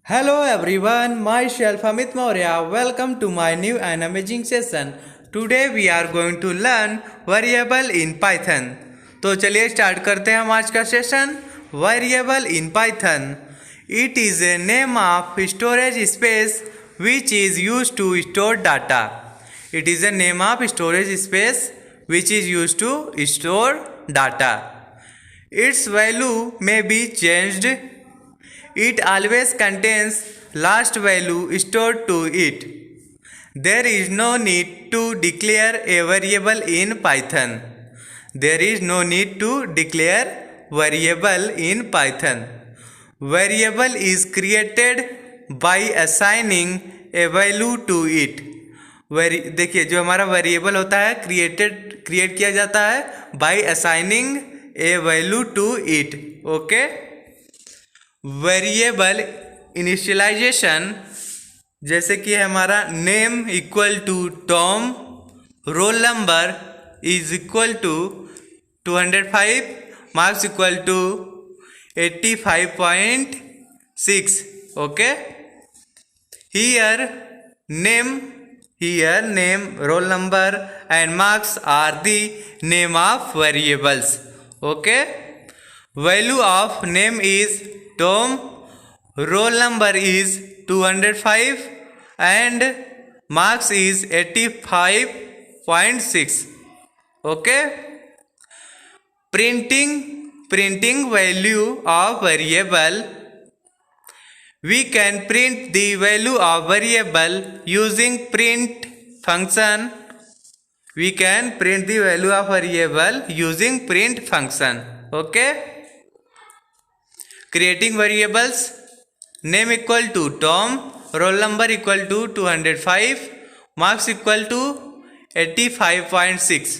Hello everyone, myself Amit Maurya. Welcome to my new and amazing session. Today we are going to learn variable in Python. तो चलिए start करते हैं हम आज का session. Variable in Python. It is a name of storage space which is used to store data. It is a name of storage space which is used to store data. Its value may be changed. It always contains last value stored to it. There is no need to declare a variable in Python. There is no need to declare variable in Python. Variable is created by assigning a value to it. देखिए जो हमारा variable होता है create किया जाता है by assigning a value to it. Okay. Variable initialization जैसे कि हमारा name equal to Tom, roll number is equal to 205, marks equal to 85.6. Okay. Here name, roll number and marks are the name of variables. Okay. Value of name is Tom, roll number is 205 and marks is 85.6. Okay. Printing value of variable. We can print the value of variable using print function. We can print the value of variable using print function. Okay. Creating variables. Name equal to Tom, roll number equal to 205, marks equal to 85.6.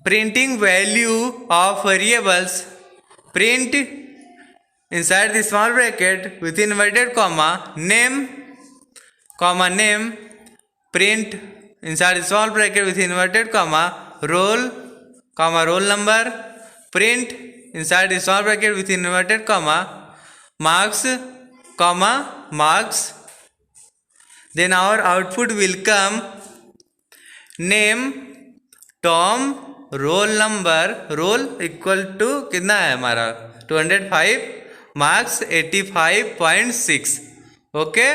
Printing value of variables. Print inside the small bracket within inverted comma name, print inside the small bracket within inverted comma roll, roll number, print inside the small bracket within inverted comma marks, marks. Then our output will come name Tom, roll number, roll equal to कितना है हमारा 205, marks 85.6. Okay.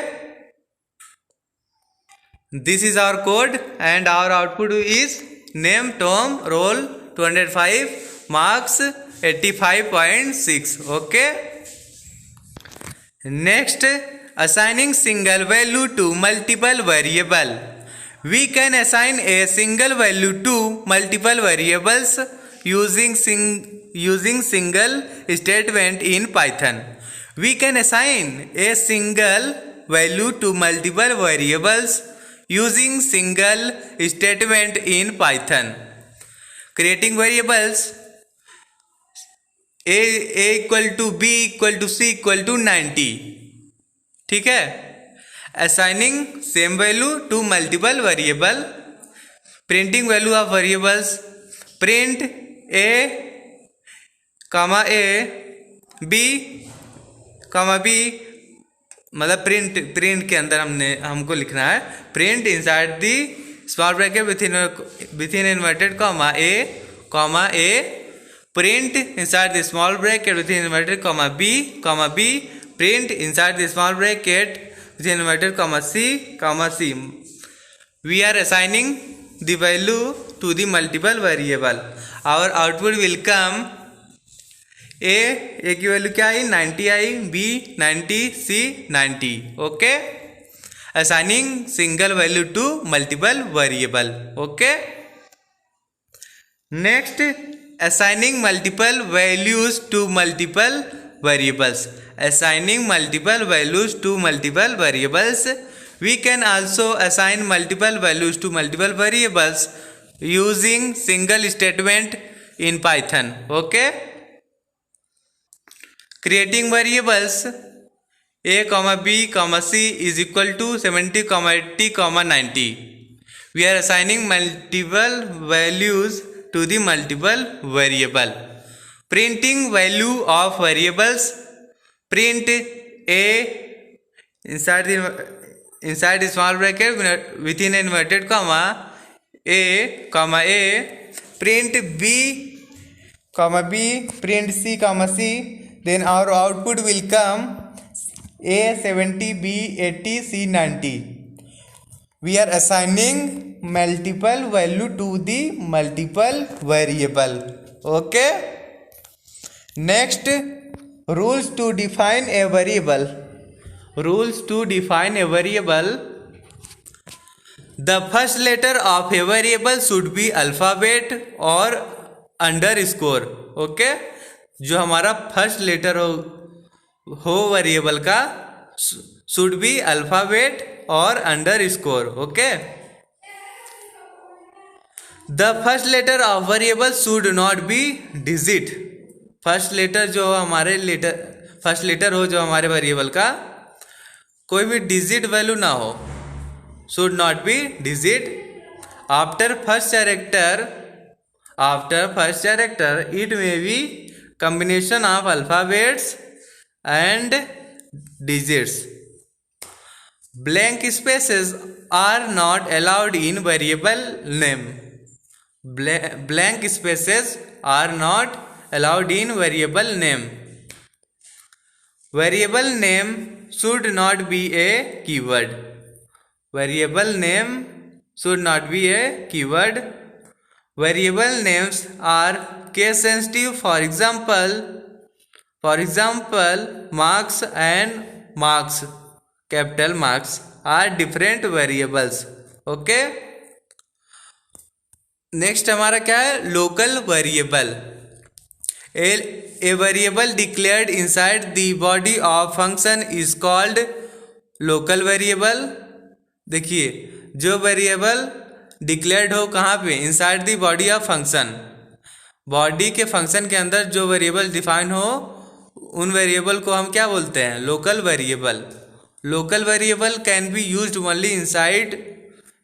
This is our code and our output is name Tom, roll 205, marks 85.6. Okay. Next, assigning single value to multiple variable. We can assign a single value to multiple variables using single statement in Python. We can assign a single value to multiple variables using single statement in Python. Creating variables. A equal to B equal to C equal to 90. ठीक है. Assigning same value to multiple variable. Printing value of variables. Print A, B, मतलब print के अंदर हमको लिखना है print inside the small bracket within inverted comma A, print inside the small bracket within inverted comma B, print inside the small bracket within inverted comma C. We are assigning the value to the multiple variable. Our output will come A की value क्या आई 90 आई, B 90, C 90. Okay. Assigning single value to multiple variable. Okay. Next, assigning multiple values to multiple variables. Assigning multiple values to multiple variables. We can also assign multiple values to multiple variables using single statement in Python. Okay. Creating variables. A, B, C is equal to 70, 80, 90. We are assigning multiple values to the multiple variable. Printing value of variables. Print a inside the small bracket within inverted comma a comma a, print b comma b, print c comma c, then our output will come a 70, b 80, c 90. We are assigning multiple value to the multiple variable. Okay. Next, rules to define a variable. Rules to define a variable. The first letter of a variable should be alphabet or underscore. Okay. जो हमारा first letter हो variable का should be alphabet or underscore. Okay. The first letter of variable should not be digit. First letter जो हमारे first letter हो जो हमारे variable का कोई भी डिजिट वैल्यू ना हो, should not be digit. After first character it may be combination of alphabets and digits. Blank spaces are not allowed in variable name. Blank spaces are not allowed in variable name. Variable name should not be a keyword. Variable name should not be a keyword. Variable names are case sensitive. For example, marks and marks, capital marks, are different variables. Okay. Next हमारा क्या है, local variable. A variable declared inside the body of function is called local variable. देखिए, जो variable declared हो कहाँ पे, inside the body of function, body के function के अंदर जो वेरिएबल डिफाइन हो उन वेरिएबल को हम क्या बोलते हैं, local variable. Local variable can be used only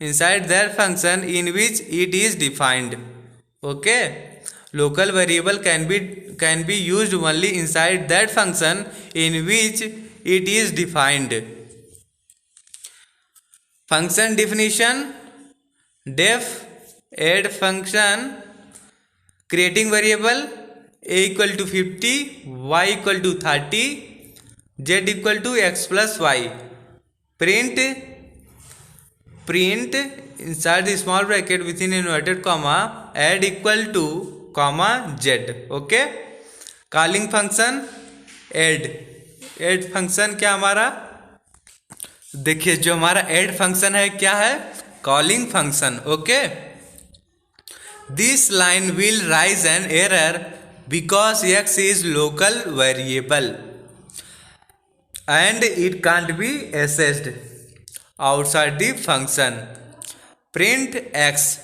inside that function in which it is defined. Okay. Local variable can be used only inside that function in which it is defined. Function definition. Def add function creating variable a equal to 50, y equal to 30, z equal to x plus y. Print inside the small bracket within inverted comma add equal to comma z. Okay. Calling function add function क्या हमारा, देखिए जो हमारा add function है क्या है, calling function. Okay. This line will raise an error because x is local variable and it can't be accessed outside the function. Print x,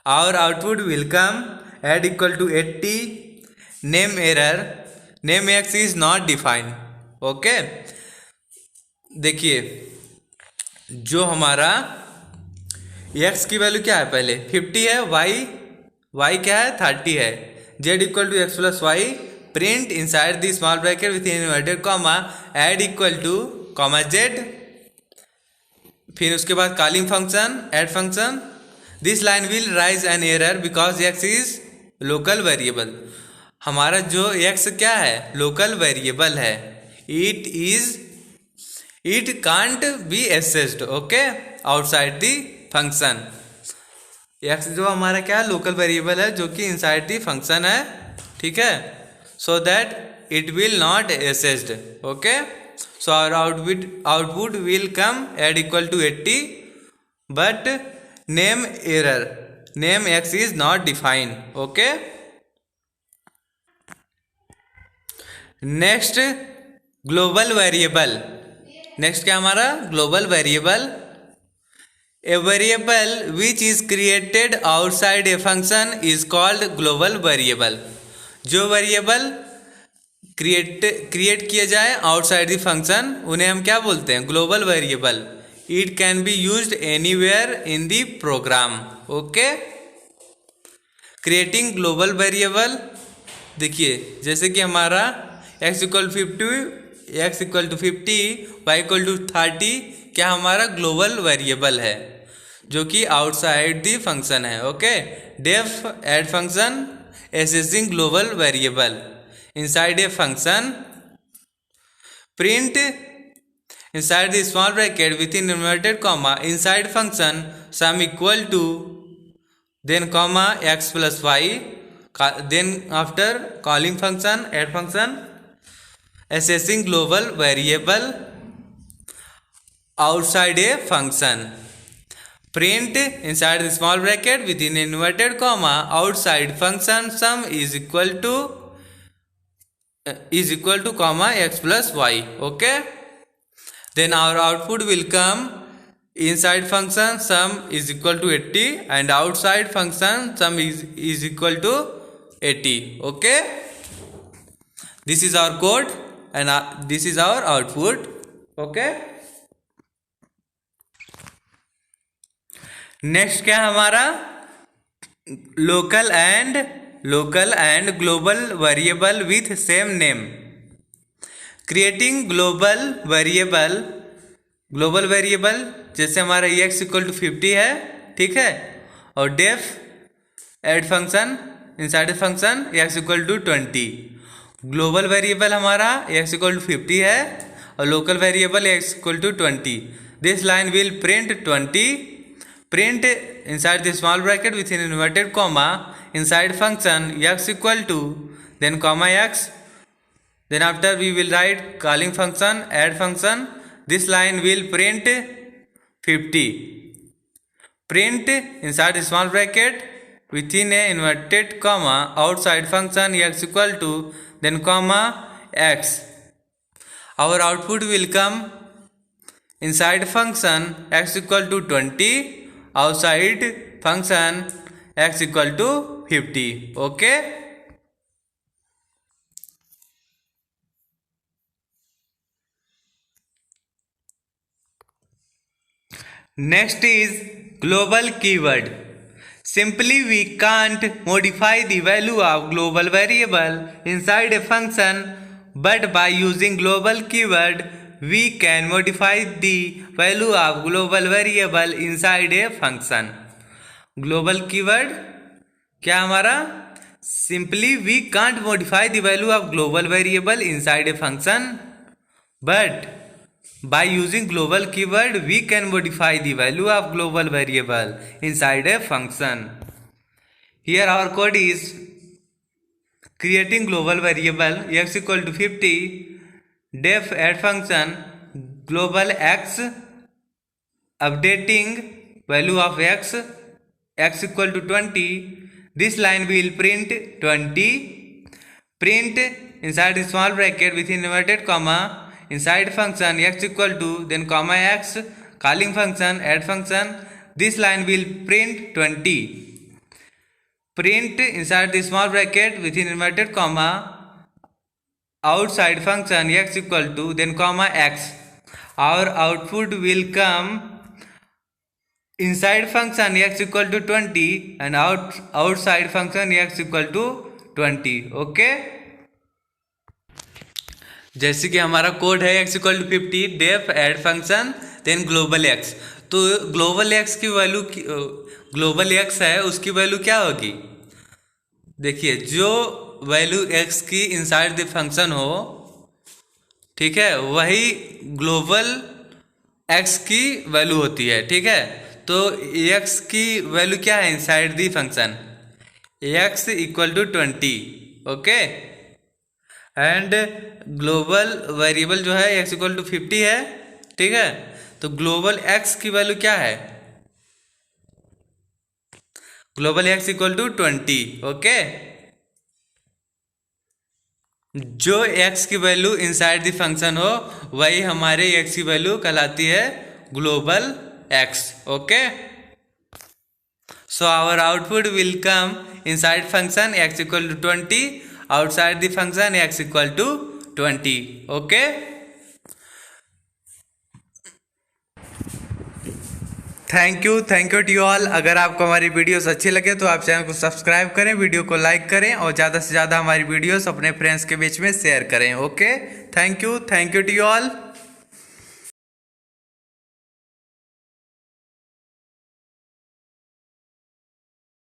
our output will come add equal to 80. Name error, name x is not defined. Okay. देखिए जो हमारा x की value क्या है, पहले 50 है, y क्या है 30 है, z equal to x plus y. Print inside the small bracket with inverted comma add equal to comma z. फिर उसके बाद calling function add function. This line will raise an error because x is local variable. हमारा जो x क्या है, local variable है. It can't be accessed. Okay, outside the function. X जो हमारा क्या है, लोकल वेरिएबल है जो कि इनसाइड द फंक्शन है. ठीक है, so that it will not accessed. Okay. So our output will come add equal to 80, but name error, name x is not defined. Okay. Next, global variable. Next क्या हमारा, global variable. A variable which is created outside a function is called global variable. जो variable create किए जाए outside the function उन्हें हम क्या बोलते हैं, global variable. It can be used anywhere in the program. Okay. Creating global variable. देखिए जैसे कि हमारा x equal 50, x equal to 50, y equal to 30 क्या हमारा ग्लोबल वेरिएबल है जो कि आउटसाइड दी फंक्शन है। Okay, def add function accessing global variable inside a function, print inside the small bracket within inverted comma inside function sum equal to then comma x plus y, then after calling function add function assessing global variable outside a function, print inside the small bracket within inverted comma outside function sum is equal to comma x plus y. Okay, then our output will come inside function sum is equal to 80 and outside function sum is equal to 80. Okay, this is our code and this is our output. Okay, next क्या हमारा local and global variable with same name, creating global variable जैसे हमारा x equal to 50 है, ठीक है, और def add function inside function x equal to 20, global variable हमारा x equal to 50 है और local variable x equal to 20. This line will print 20, print inside the small bracket with in inverted comma inside function x equal to then comma x. Then after we will write calling function add function. This line will print 50, print inside the small bracket within a inverted comma outside function x equal to then comma x. Our output will come inside function x equal to 20, outside function x equal to 50. Okay, next is global keyword. Simply we can't modify the value of global variable inside a function, but by using global keyword we can modify the value of global variable inside a function. Global keyword क्या हमारा, simply we can't modify the value of global variable inside a function, but by using global keyword we can modify the value of global variable inside a function. Here our code is creating global variable x equal to 50, def add function global x, updating value of x equal to 20. This line will print 20, print inside the small bracket within inverted comma inside function x equal to then comma x, calling function add function. This line will print 20, print inside the small bracket within inverted comma outside function x equal to then comma x. Our output will come inside function x equal to 20 and outside function x equal to 20. Okay, जैसे कि हमारा code है x equal to 50, def add function then global x. तो global x की value, global x है उसकी value क्या होगी, देखिए जो वैल्यू x की इनसाइड द फंक्शन हो, ठीक है, वही ग्लोबल x की वैल्यू होती है, ठीक है. तो x की वैल्यू क्या है inside the function, x equal to 20. Okay, and global variable जो है x इक्वल टू 50 है, ठीक है. तो ग्लोबल x की वैल्यू क्या है, global x equal to 20. Okay, जो x की वैल्यू इनसाइड द फंक्शन हो वही हमारे x की वैल्यू कहलाती है global x. Okay, so our output will come inside function x equal to 20, outside the function x equal to 20. Okay, thank you to you all. अगर आपको हमारी videos अच्छी लगे तो आप चैनल को सब्सक्राइब करें, वीडियो को लाइक करें और ज़्यादा से ज़्यादा हमारी वीडियोस अपने फ्रेंड्स के बीच में शेयर करें। Okay, thank you to you all.